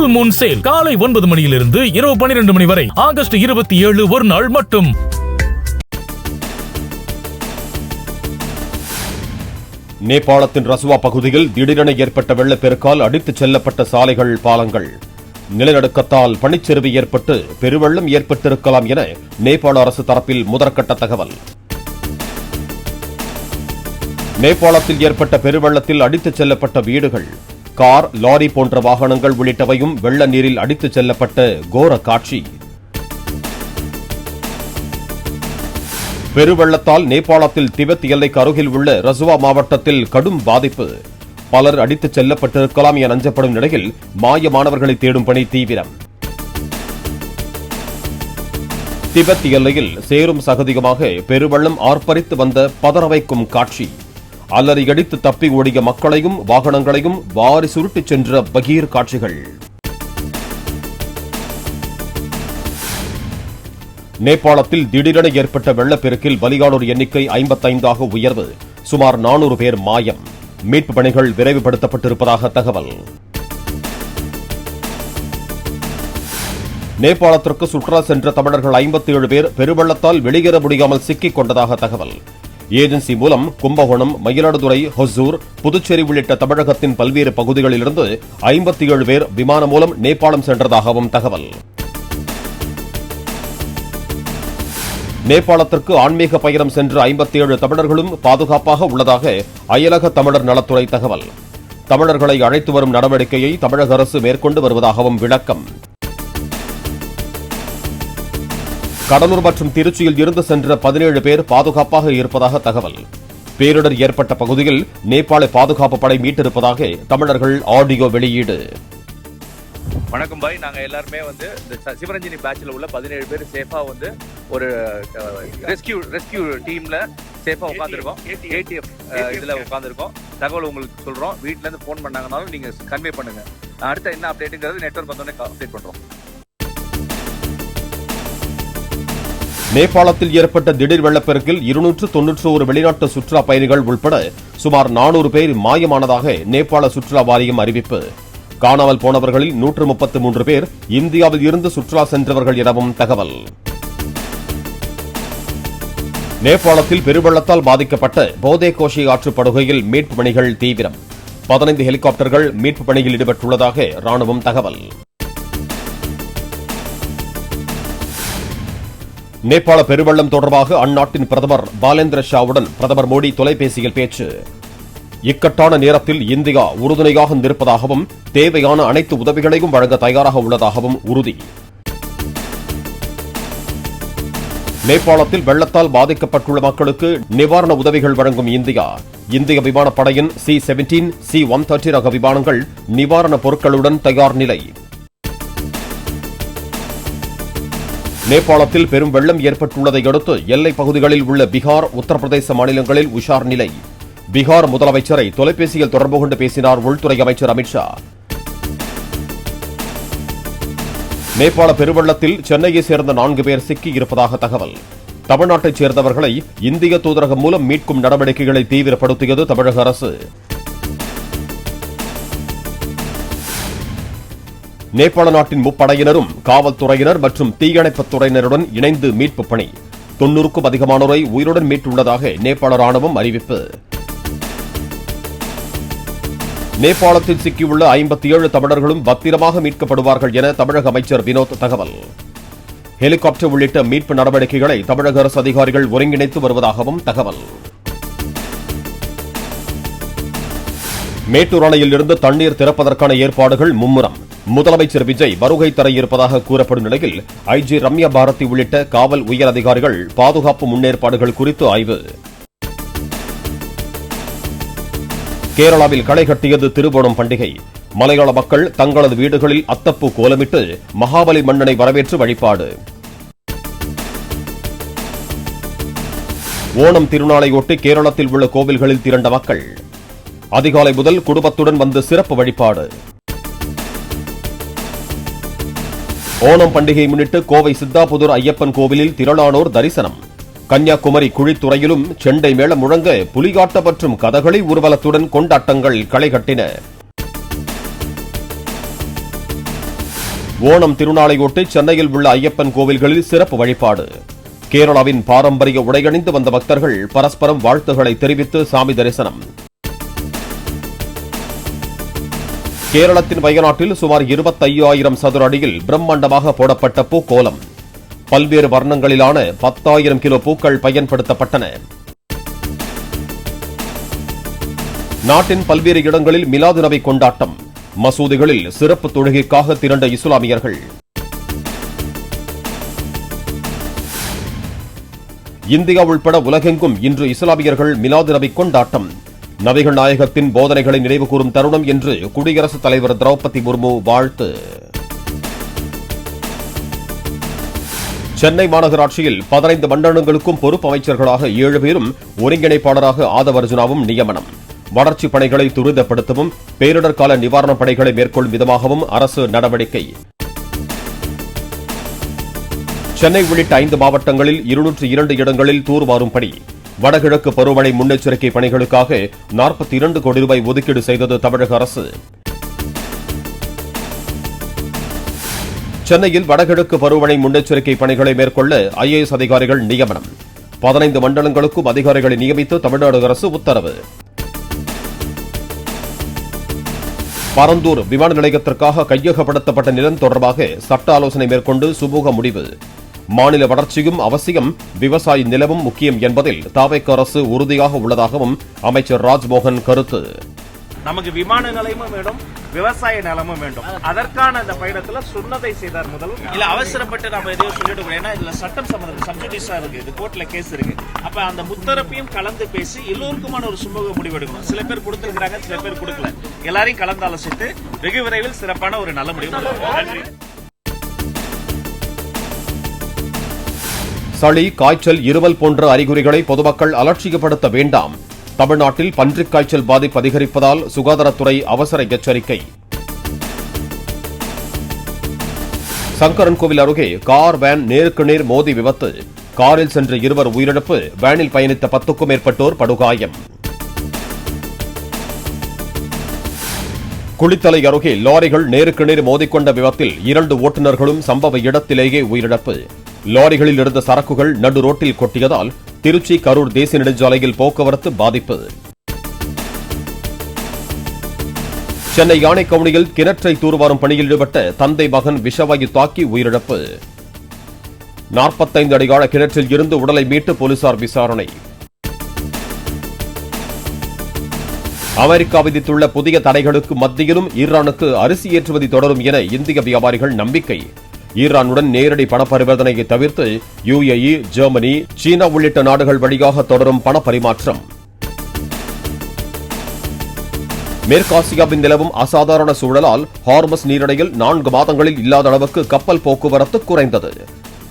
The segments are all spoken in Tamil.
ஃபுல் மூன் சேல் காலை 9 மணியிலிருந்து இரவு 12 மணி வரை ஆகஸ்ட் 27 ஒரு நாள் மட்டும். நேபாளத்தின் ரசுவா பகுதியில் திடீரென ஏற்பட்ட வெள்ளப்பெருக்கால் அடித்துச் செல்லப்பட்ட சாலைகள், பாலங்கள். நிலநடுக்கத்தால் பனிச்சரிவு ஏற்பட்டு பெருவெள்ளம் ஏற்பட்டிருக்கலாம் என நேபாள அரசு தரப்பில் முதற்கட்ட தகவல். நேபாளத்தில் ஏற்பட்ட பெருவெள்ளத்தில் அடித்துச் செல்லப்பட்ட வீடுகள், கார், லாரி போன்ற வாகனங்கள் உள்ளிட்டவையும் வெள்ள நீரில் அடித்துச் செல்லப்பட்ட கோர காட்சி. பெருவெள்ளத்தால் நேபாளத்தில் திபெத் எல்லைக்கு அருகில் உள்ள ரசுவா மாவட்டத்தில் கடும் பாதிப்பு. பலர் அடித்துச் செல்லப்பட்டிருக்கலாம் என அஞ்சப்படும் நிலையில் மாயமானவர்களை தேடும் பணி தீவிரம். திபெத் எல்லையில் சேரும் சகதிகமாக பெருவெள்ளம் ஆர்ப்பரித்து வந்த பதறவைக்கும் காட்சி. அலறியடித்து தப்பி ஓடிய மக்களையும் வாகனங்களையும் வாரி சுருட்டிச் சென்ற பகீர் காட்சிகள். நேபாளத்தில் திடீரென ஏற்பட்ட வெள்ளப்பெருக்கில் பலியானோர் எண்ணிக்கை 55ஆக உயர்வு. சுமார் 400 பேர் மாயம். மீட்பு பணிகள் விரைவுபடுத்தப்பட்டிருப்பதாக தகவல். நேபாளத்திற்கு சுற்றுலா சென்ற தமிழர்கள் 57 பேர் பெருவெள்ளத்தால் வெளியேற முடியாமல் சிக்கிக் கொண்டதாக தகவல். ஏஜென்சி மூலம் கும்பகோணம், மயிலாடுதுறை, ஹொசூர், புதுச்சேரி உள்ளிட்ட தமிழகத்தின் பல்வேறு பகுதிகளிலிருந்து 57 பேர் விமானம் மூலம் நேபாளம் சென்றதாகவும் தகவல். நேபாளத்திற்கு ஆன்மீக பயணம் சென்ற 57 தமிழர்களும் பாதுகாப்பாக உள்ளதாக அயலக தமிழர் நலத்துறை தகவல். தமிழர்களை அழைத்து வரும் நடவடிக்கையை தமிழக அரசு மேற்கொண்டு வருவதாகவும் விளக்கம். கடலூர் மற்றும் திருச்சியில் இருந்து சென்ற 17 பேர் பாதுகாப்பாக இருப்பதாக தகவல். பேரிடர் ஏற்பட்ட பகுதியில் நேபாள பாதுகாப்பு படை மீட்டிருப்பதாக தமிழர்கள் ஆடியோ வெளியீடு. வணக்கம் பாய், நாங்கள் எல்லாருமே இந்த சிவரஞ்சனி பேட்சில் உள்ள 17 பேர் சேஃபா ஒரு ரெஸ்கியூ டீம்ல சேஃபா உட்காந்துருக்கோம். ATF இதுல உட்காந்துருக்கோம். தகவல் உங்களுக்கு சொல்றோம். வீட்டுல இருந்து போன் பண்ணாங்கனாலும் நீங்க கன்வே பண்ணுங்க. அடுத்த என்ன அப்டேட்டுங்கிறது நெட்வொர்க் வந்தோடனே அப்டேட் பண்றோம். நேபாளத்தில் ஏற்பட்ட திடீர் வெள்ளப்பெருக்கில் 291 வெளிநாட்டு சுற்றுலா பயணிகள் உட்பட சுமார் 400 பேர் மாயமானதாக நேபாள சுற்றுலா வாரியம் அறிவிப்பு. காணாமல் போனவர்களில் 133 பேர் இந்தியாவில் இருந்து சுற்றுலா சென்றவர்கள் எனவும் தகவல். நேபாளத்தில் பெருவெள்ளத்தால் பாதிக்கப்பட்ட போதே கோஷி ஆற்றுப்படுகையில் மீட்பு பணிகள் தீவிரம். 15 ஹெலிகாப்டர்கள் மீட்பு பணியில் ஈடுபட்டுள்ளதாக ராணுவம் தகவல். நேபாள பெருவெள்ளம் தொடர்பாக அந்நாட்டின் பிரதமர் பாலேந்திர ஷாவுடன் பிரதமர் மோடி தொலைபேசியில் பேச்சு. இக்கட்டான நேரத்தில் இந்தியா உறுதுணையாக நிற்பதாகவும் தேவையான அனைத்து உதவிகளையும் வழங்க தயாராக உள்ளதாகவும் உறுதி. நேபாளத்தில் வெள்ளத்தால் பாதிக்கப்பட்டுள்ள மக்களுக்கு நிவாரண உதவிகள் வழங்கும் இந்தியா. இந்திய விமானப்படையின் C-17, C-130 ரக விமானங்கள் நிவாரணப் பொருட்களுடன் தயார் நிலை. நேபாளத்தில் பெரும் வெள்ளம் ஏற்பட்டுள்ளதை அடுத்து எல்லைப் பகுதிகளில் உள்ள பீகார், உத்தரப்பிரதேச மாநிலங்களில் உஷார் நிலை. பீகார் முதலமைச்சரை தொலைபேசியில் தொடர்பு கொண்டு பேசினார் உள்துறை அமைச்சர் அமித்ஷா. நேபாள பெருவெள்ளத்தில் சென்னையை சேர்ந்த 4 பேர் சிக்கியிருப்பதாக தகவல். தமிழ்நாட்டைச் சேர்ந்தவர்களை இந்திய தூதரகம் மூலம் மீட்கும் நடவடிக்கைகளை தீவிரப்படுத்தியது தமிழக அரசு. நேபாள நாட்டின் முப்படையினரும் காவல்துறையினர் மற்றும் தீயணைப்புத் துறையினருடன் இணைந்து மீட்பு பணி. 90க்கும் அதிகமானோரை உயிருடன் மீட்டுள்ளதாக நேபாள ராணுவம் அறிவிப்பு. நேபாளத்தில் சிக்கியுள்ள 57 தமிழர்களும் பத்திரமாக மீட்கப்படுவார்கள் என தமிழக அமைச்சர் வினோத் தகவல். ஹெலிகாப்டர் உள்ளிட்ட மீட்பு நடவடிக்கைகளை தமிழக அரசு அதிகாரிகள் ஒருங்கிணைத்து வருவதாகவும் தகவல். மேட்டூர் அணையில் இருந்து தண்ணீர் திறப்பதற்கான ஏற்பாடுகள் மும்முரம். முதலமைச்சர் விஜய் வருகை தர இருப்பதாக கூறப்படும் நிலையில் IG ரம்யா பாரதி உள்ளிட்ட காவல் உயர் அதிகாரிகள் பாதுகாப்பு முன்னேற்பாடுகள் குறித்து ஆய்வு. கேரளாவில் களை கட்டியது திருவோணம் பண்டிகை. மலையாள மக்கள் தங்களது வீடுகளில் அத்தப்பூ கோலமிட்டு மகாபலி மன்னனை வரவேற்று வழிபாடு. ஓணம் திருநாளையொட்டி கேரளத்தில் உள்ள கோவில்களில் திரண்ட மக்கள். அதிகாலை முதல் குடும்பத்துடன் வந்து சிறப்பு வழிபாடு. ஓணம் பண்டிகை முன்னிட்டு கோவை சித்தாபுதூர் ஐயப்பன் கோவிலில் திரளானோர் தரிசனம். கன்னியாகுமரி குழித்துறையிலும் செண்டை மேளம் முழங்க புலிகாட்ட மற்றும் கதகளி ஊர்வலத்துடன் கொண்டாட்டங்கள் களை கட்டின. ஓணம் திருநாளையொட்டி சென்னையில் உள்ள ஐயப்பன் கோவில்களில் சிறப்பு வழிபாடு. கேரளாவின் பாரம்பரிய உடையணிந்து வந்த பக்தர்கள் பரஸ்பரம் வாழ்த்துக்களை தெரிவித்து சாமி தரிசனம். கேரளத்தின் வயநாட்டில் சுமார் 25,000 சதுர அடியில் பிரம்மாண்டமாக போடப்பட்ட பூக்கோலம். பல்வேறு வர்ணங்களிலான 10,000 கிலோ பூக்கள் பயன்படுத்தப்பட்டன. நாட்டின் பல்வேறு இடங்களில் மிலாது நபி கொண்டாட்டம். மசூதிகளில் சிறப்பு தொழுகைக்காக திரண்ட இஸ்லாமியர்கள். இந்தியா உள்பட உலகெங்கும் இன்று இஸ்லாமியர்கள் மிலாது நபி கொண்டாட்டம். நபிகள் நாயகத்தின் போதனைகளை நினைவுகூரும் தருணம் என்று குடியரசுத் தலைவர் திரௌபதி முர்மு வாழ்த்து. சென்னை மாநகராட்சியில் 15 மண்டலங்களுக்கும் பொறுப்பு அமைச்சர்களாக 7 பேரும் ஒருங்கிணைப்பாளராக ஆதவ் அர்ஜுனாவும் நியமனம். வளர்ச்சிப் பணிகளை துரிதப்படுத்தவும் பேரிடர் கால நிவாரணப் பணிகளை மேற்கொள்ளும் விதமாகவும் அரசு நடவடிக்கை. சென்னை உள்ளிட்ட 5 மாவட்டங்களில் 202 இடங்களில் தூர்வாரும் பணி. வடகிழக்கு பருவமழை முன்னெச்சரிக்கை பணிகளுக்காக 42 கோடி ரூபாய் ஒதுக்கீடு செய்தது தமிழக அரசு. சென்னையில் வடகிழக்கு பருவமழை முன்னெச்சரிக்கை பணிகளை மேற்கொள்ள IAS அதிகாரிகள் நியமனம். 15 மண்டலங்களுக்கும் அதிகாரிகளை நியமித்து தமிழ்நாடு அரசு உத்தரவு. பரந்தூர் விமான நிலையத்திற்காக கையகப்படுத்தப்பட்ட நிலம் தொடர்பாக சட்ட ஆலோசனை மேற்கொண்டு சுமூக முடிவு. மாநில வளர்ச்சியும் அவசியம், விவசாய நிலமும் முக்கியம் என்பதில் தாவேக அரசு உறுதியாக உள்ளதாகவும் அமைச்சர் ராஜ்மோகன் கருத்து. நமக்கு விமான நிலையமும் வேண்டும், விவசாய நிலமும் வேண்டும். அதற்கான அந்த பயணத்துல சொன்னதை செய்தார் முதல்வர். இல்ல அவசரப்பட்டு நம்ம எதையும் சொல்லிட்டு, ஏன்னா இதுல சட்டம் சம்பந்தம் சப்ஜுடிஸா இருக்கு, இது கோர்ட்ல கேஸ் இருக்கு. அப்ப அந்த முத்தரப்பையும் கலந்து பேசி எல்லோருக்குமான ஒரு சுமூக முடிவு எடுக்கணும். சில பேர் கொடுத்திருக்கிறாங்க, சில பேர் கொடுக்கல. எல்லாரையும் கலந்து ஆலோசித்து வெகு விரைவில் சிறப்பான ஒரு நல்ல முடிவு. நன்றி. சளி, காய்ச்சல், இருமல் போன்ற அறிகுறிகளை பொதுமக்கள் அலட்சியப்படுத்த வேண்டாம். தமிழ்நாட்டில் பன்றிக் காய்ச்சல் பாதிப்பு அதிகரிப்பதால் சுகாதாரத்துறை அவசர எச்சரிக்கை. சங்கரன்கோவில் அருகே கார் வேன் நேருக்கு நேர் மோதி விபத்து. காரில் சென்ற 2 உயிரிழப்பு, வேனில் பயணித்த 10க்கும் மேற்பட்டோர் படுகாயம். குளித்தலை அருகே லாரிகள் நேருக்கு நேர் மோதிக்கொண்ட விபத்தில் 2 ஓட்டுநர்களும் சம்பவ இடத்திலேயே உயிரிழப்பு. லாரிகளில் இருந்த சரக்குகள் நடு ரோட்டில் கொட்டியதால் திருச்சி கரூர் தேசிய நெடுஞ்சாலையில் போக்குவரத்து பாதிப்பு. சென்னை யானைக்கவுனியில் கிணற்றை தூர்வாரும் பணியில் ஈடுபட்ட தந்தை மகன் விஷவாயு தாக்கி உயிரிழப்பு. 45 அடி ஆழ கிணற்றில் இருந்து உடலை மீட்டு போலீசார் விசாரணை. அமெரிக்கா விதித்துள்ள புதிய தடைகளுக்கு மத்தியிலும் ஈரானுக்கு அரிசி ஏற்றுமதி தொடரும் என இந்திய வியாபாரிகள் நம்பிக்கை. ஈரானுடன் நேரடி பண பரிவர்த்தனையை தவிர்த்து UAE, ஜெர்மனி, சீனா உள்ளிட்ட நாடுகள் வழியாக தொடரும் பண பரிமாற்றம். மேற்காசியாவின் நிலவும் அசாதாரண சூழலால் ஹார்மஸ் நீரிணையில் 4 மாதங்களில் இல்லாத அளவுக்கு கப்பல் போக்குவரத்து குறைந்தது.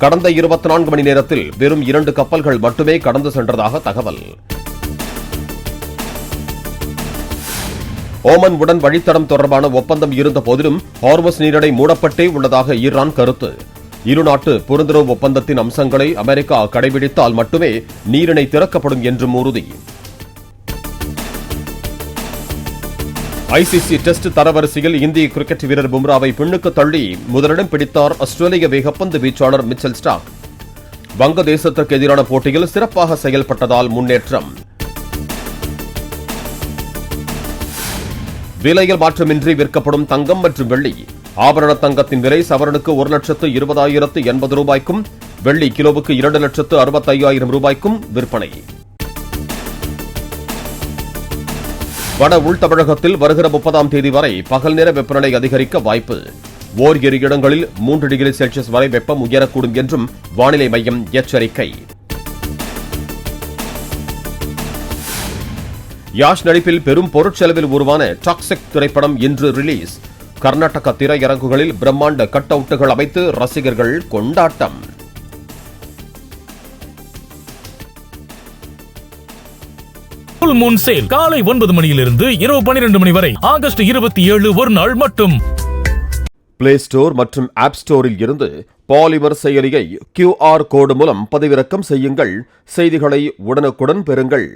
கடந்த 24 மணி நேரத்தில் வெறும் 2 கப்பல்கள் மட்டுமே கடந்து சென்றதாக தகவல். ஓமன் உடன் வழித்தடம் தொடர்பான ஒப்பந்தம் இருந்த போதிலும் ஹார்மஸ் நீரிணை மூடப்பட்டே உள்ளதாக ஈரான் கருத்து. இருநாட்டு புரிந்துணர்வு ஒப்பந்தத்தின் அம்சங்களை அமெரிக்கா கடைபிடித்தால் மட்டுமே நீரிணை திறக்கப்படும் என்றும் உறுதி. ICC டெஸ்ட் தரவரிசையில் இந்திய கிரிக்கெட் வீரர் பும்ராவை பின்னுக்கு தள்ளி முதலிடம் பிடித்தார் ஆஸ்திரேலிய வேகப்பந்து வீச்சாளர் மிச்சல் ஸ்டார்க். வங்கதேசத்திற்கு எதிரான போட்டியில் சிறப்பாக செயல்பட்டதால் முன்னேற்றம். விலையில் மாற்றமின்றி விற்கப்படும் தங்கம் மற்றும் வெள்ளி. ஆபரண தங்கத்தின் விலை சவரனுக்கு 1,20,080 ரூபாய்க்கும், வெள்ளி கிலோவுக்கு 2,65,000 ரூபாய்க்கும் விற்பனை. வட உள் தமிழகத்தில் வருகிற 30ஆம் தேதி வரை பகல் நேர வெப்பநிலை அதிகரிக்க வாய்ப்பு. ஓரிரு இடங்களில் 3 டிகிரி செல்சியஸ் வரை வெப்பம் உயரக்கூடும் என்றும் வானிலை மையம் எச்சரிக்கை. யாஷ் நடிப்பில் பெரும் பொருட்செலவில் உருவான டாக்ஸிக் திரைப்படம் இன்று ரிலீஸ். கர்நாடக திரையரங்குகளில் பிரம்மாண்ட கட் அவுட்டுகள் அமைத்து ரசிகர்கள் கொண்டாட்டம். ஃபுல் மூன் சேல் காலை 9 மணியிலிருந்து இரவு 12 மணி வரை ஆகஸ்ட் 27 ஒரு நாள் மட்டும். பிளே ஸ்டோர் மற்றும் ஆப் ஸ்டோரில் இருந்து பாலிமர் செயலியை QR கோடு மூலம் பதிவிறக்கம் செய்யுங்கள். செய்திகளை உடனுக்குடன் பெறுங்கள்.